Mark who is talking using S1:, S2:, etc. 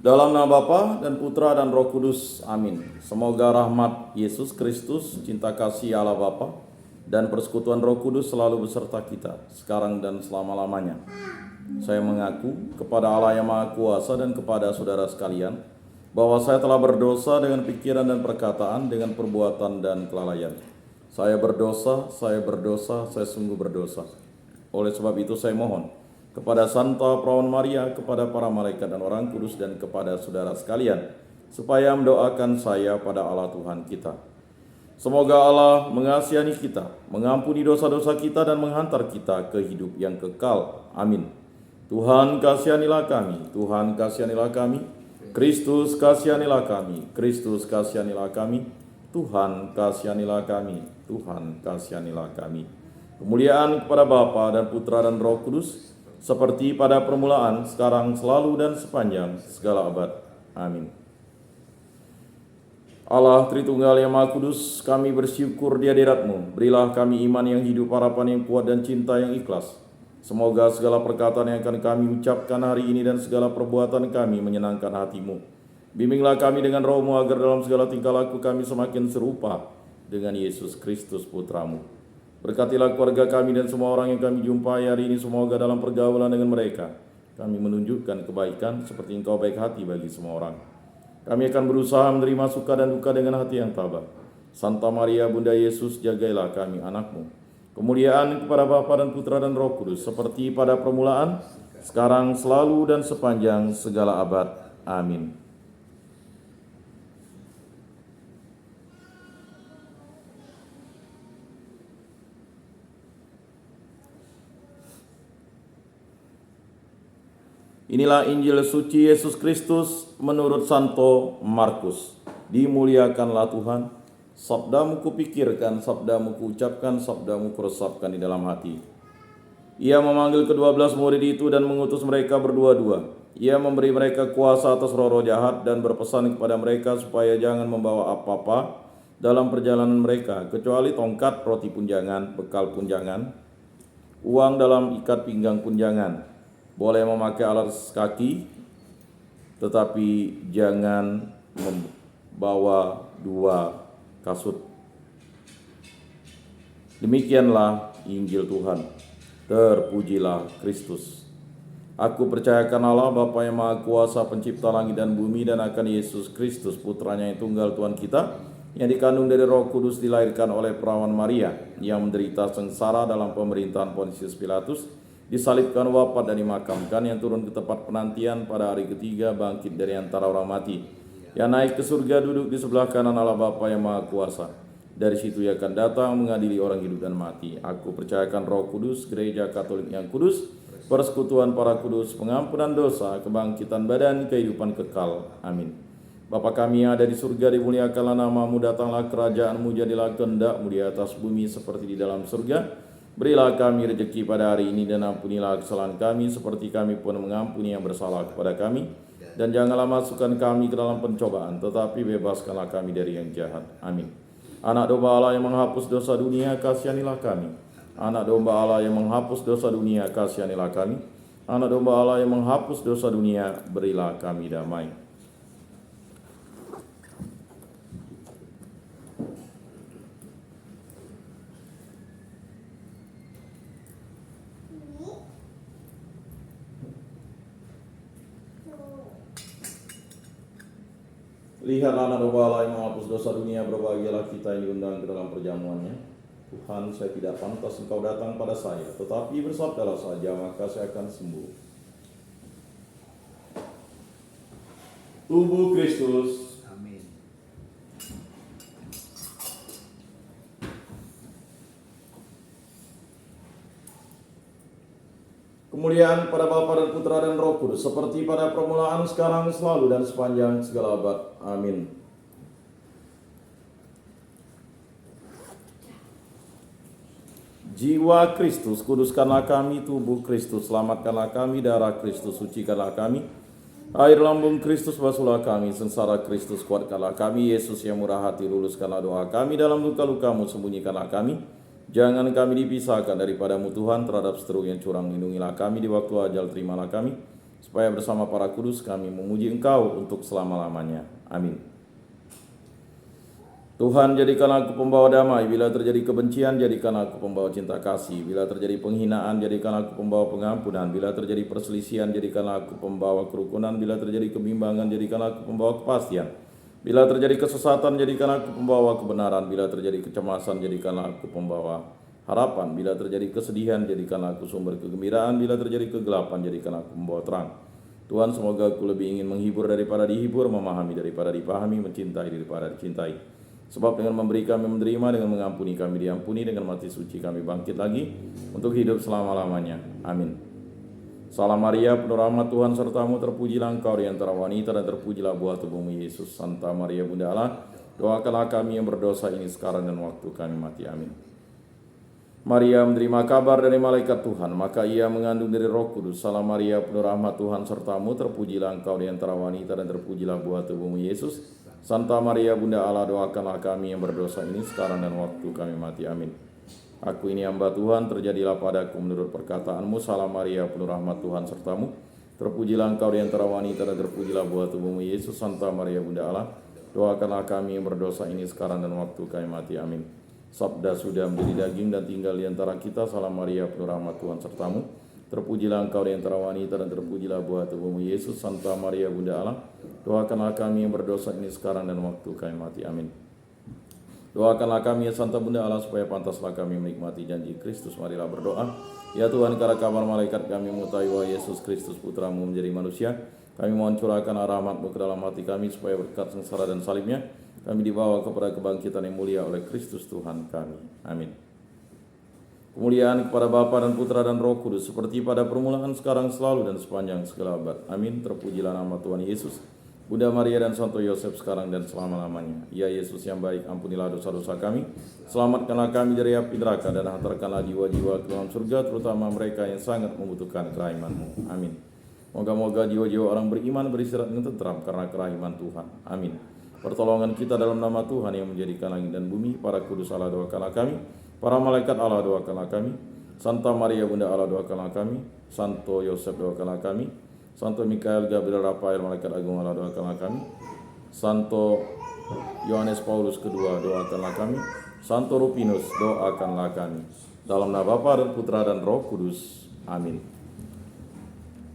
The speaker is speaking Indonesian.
S1: Dalam nama Bapa dan Putra dan Roh Kudus, amin. Semoga rahmat Yesus Kristus, cinta kasih Allah Bapa, dan persekutuan Roh Kudus selalu beserta kita, sekarang dan selama-lamanya. Saya mengaku kepada Allah yang Maha Kuasa dan kepada saudara sekalian, bahwa saya telah berdosa dengan pikiran dan perkataan, dengan perbuatan dan kelalaian. Saya berdosa, saya sungguh berdosa. Oleh sebab itu saya mohon kepada Santa Perawan Maria, kepada para malaikat dan orang kudus, dan kepada saudara sekalian, supaya mendoakan saya pada Allah Tuhan kita. Semoga Allah mengasihani kita, mengampuni dosa-dosa kita, dan menghantar kita ke hidup yang kekal. Amin. Tuhan kasihanilah kami, Tuhan kasihanilah kami, Kristus kasihanilah kami, Kristus kasihanilah kami, Tuhan kasihanilah kami, Tuhan kasihanilah kami. Kemuliaan kepada Bapa dan Putra dan Roh Kudus, seperti pada permulaan, sekarang, selalu, dan sepanjang segala abad. Amin. Allah Tritunggal yang Maha Kudus, kami bersyukur di hadirat-Mu. Berilah kami iman yang hidup, harapan yang kuat, dan cinta yang ikhlas. Semoga segala perkataan yang akan kami ucapkan hari ini dan segala perbuatan kami menyenangkan hati-Mu. Bimbinglah kami dengan Roh-Mu agar dalam segala tingkah laku kami semakin serupa dengan Yesus Kristus Putra-Mu. Berkatilah keluarga kami dan semua orang yang kami jumpai hari ini. Semoga dalam pergaulan dengan mereka kami menunjukkan kebaikan seperti Engkau baik hati bagi semua orang. Kami akan berusaha menerima suka dan duka dengan hati yang tabah. Santa Maria Bunda Yesus, jagailah kami anak-Mu. Kemuliaan kepada Bapa dan Putra dan Roh Kudus, seperti pada permulaan, sekarang, selalu, dan sepanjang segala abad. Amin. Inilah Injil suci Yesus Kristus menurut Santo Markus. Dimuliakanlah Tuhan. Sabdamu kupikirkan, sabdamu kuucapkan, sabdamu kuresapkan di dalam hati. Ia memanggil ke-12 murid itu dan mengutus mereka berdua-dua. Ia memberi mereka kuasa atas roh-roh jahat dan berpesan kepada mereka supaya jangan membawa apa-apa dalam perjalanan mereka, kecuali tongkat, roti pun jangan, bekal pun jangan, uang dalam ikat pinggang pun jangan. Boleh memakai alas kaki, tetapi jangan membawa 2 kasut. Demikianlah Injil Tuhan. Terpujilah Kristus. Aku percayakan Allah Bapa yang Maha Kuasa, pencipta langit dan bumi, dan akan Yesus Kristus, Putranya yang tunggal Tuhan kita, yang dikandung dari Roh Kudus, dilahirkan oleh Perawan Maria, yang menderita sengsara dalam pemerintahan Pontius Pilatus, disalibkan, wafat, dan dimakamkan, yang turun ke tempat penantian, pada hari ketiga bangkit dari antara orang mati, yang naik ke surga, duduk di sebelah kanan Allah Bapa yang Maha Kuasa. Dari situ ia akan datang mengadili orang hidup dan mati. Aku percayakan Roh Kudus, Gereja Katolik yang kudus, persekutuan para kudus, pengampunan dosa, kebangkitan badan, kehidupan kekal. Amin. Bapa kami yang ada di surga, dimuliakanlah nama-Mu, datanglah kerajaan-Mu, jadilah kehendak-Mu di atas bumi seperti di dalam surga. Berilah kami rezeki pada hari ini, dan ampunilah kesalahan kami seperti kami pun mengampuni yang bersalah kepada kami. Dan janganlah masukkan kami ke dalam pencobaan, tetapi bebaskanlah kami dari yang jahat. Amin. Anak domba Allah yang menghapus dosa dunia, kasihanilah kami. Anak domba Allah yang menghapus dosa dunia, kasihanilah kami. Anak domba Allah yang menghapus dosa dunia, berilah kami damai. Lihatlah anak domba Allah yang menghapus dosa dunia, berbahagialah kita yang diundang ke dalam perjamuannya. Tuhan, saya tidak pantas Engkau datang pada saya, tetapi bersabdalah saja, maka saya akan sembuh. Tubuh Kristus.
S2: Amin.
S1: Kemuliaan pada Bapa dan Putra dan Roh Kudus, seperti pada permulaan, sekarang, selalu, dan sepanjang segala abad. Amin. Jiwa Kristus, kuduskanlah kami. Tubuh Kristus, selamatkanlah kami. Darah Kristus, sucikanlah kami. Air lambung Kristus, basuhlah kami. Sengsara Kristus, kuatkanlah kami. Yesus yang murah hati, luluskanlah doa kami. Dalam luka-luka-Mu, sembunyikanlah kami. Jangan kami dipisahkan daripada-Mu Tuhan, terhadap seteru yang curang, lindungilah kami. Di waktu ajal terimalah kami. supaya bersama para kudus kami memuji Engkau untuk selama-lamanya. Amin. Tuhan, jadikan aku pembawa damai. Bila terjadi kebencian, jadikan aku pembawa cinta kasih. Bila terjadi penghinaan, jadikan aku pembawa pengampunan. Bila terjadi perselisihan, jadikan aku pembawa kerukunan. Bila terjadi kebimbangan, jadikan aku pembawa kepastian. Bila terjadi kesesatan, jadikan aku pembawa kebenaran. Bila terjadi kecemasan, jadikan aku pembawa harapan. Bila terjadi kesedihan, jadikan aku sumber kegembiraan. Bila terjadi kegelapan, jadikan aku pembawa terang. Tuhan, semoga aku lebih ingin menghibur daripada dihibur, memahami daripada dipahami, mencintai daripada dicintai. Sebab dengan memberi kami menerima, dengan mengampuni kami diampuni, dengan mati suci kami bangkit lagi untuk hidup selama-lamanya. Amin. Salam Maria, penuh rahmat Tuhan sertamu, terpujilah engkau di antara wanita dan terpujilah buah tubuhmu Yesus. Santa Maria Bunda Allah, doakanlah kami yang berdosa ini sekarang dan waktu kami mati. Amin. Maria menerima kabar dari malaikat Tuhan, maka ia mengandung dari Roh Kudus. Salam Maria, penuh rahmat Tuhan sertamu, terpujilah engkau di antara wanita dan terpujilah buah tubuhmu Yesus. Santa Maria Bunda Allah, doakanlah kami yang berdosa ini sekarang dan waktu kami mati. Amin. Aku ini hamba Tuhan, terjadilah padaku menurut perkataanmu. Salam Maria, penuh rahmat Tuhan sertamu, terpujilah engkau di antara wanita dan terpujilah buah tubuhmu Yesus. Santa Maria Bunda Allah, doakanlah kami yang berdosa ini sekarang dan waktu kami mati. Amin. Sabda sudah menjadi daging dan tinggal di antara kita. Salam Maria, penuh rahmat Tuhan sertamu, terpujilah engkau di antara wanita dan terpujilah buah tubuhmu Yesus. Santa Maria Bunda Allah, doakanlah kami yang berdosa ini sekarang dan waktu kami mati. Amin. Doakanlah kami ya Santa Bunda Allah, supaya pantaslah kami menikmati janji Kristus. Marilah berdoa. Ya Tuhan, karena kabar malaikat kami mengetahui bahwa Yesus Kristus Putramu menjadi manusia, kami mohon curahkan rahmat-Mu ke dalam hati kami, supaya berkat sengsara dan salibnya kami dibawa kepada kebangkitan yang mulia oleh Kristus Tuhan kami. Amin. Kemuliaan kepada Bapa dan Putra dan Roh Kudus, seperti pada permulaan, sekarang, selalu, dan sepanjang segala abad. Amin. Terpujilah nama Tuhan Yesus, Bunda Maria dan Santo Yosef, sekarang dan selama-lamanya. Ya Yesus yang baik, ampunilah dosa-dosa kami, selamatkanlah kami dari api neraka, dan hantarkanlah jiwa-jiwa ke dalam surga, terutama mereka yang sangat membutuhkan kerahiman-Mu. Amin. Moga-moga jiwa-jiwa orang beriman beristirahat dengan tentram karena kerahiman Tuhan. Amin. Pertolongan kita dalam nama Tuhan yang menjadikan langit dan bumi. Para kudus Allah, doakanlah kami. Para malaikat Allah, doakanlah kami. Santa Maria Bunda Allah, doakanlah kami. Santo Yosef, doakanlah kami. Santo Mikael, Gabriel, Rafael, malaikat agung Allah, doakanlah kami. Santo Yohanes Paulus kedua, doakanlah kami. Santo Rupinus, doakanlah kami. Dalam nama Bapa dan Putra dan Roh Kudus. Amin.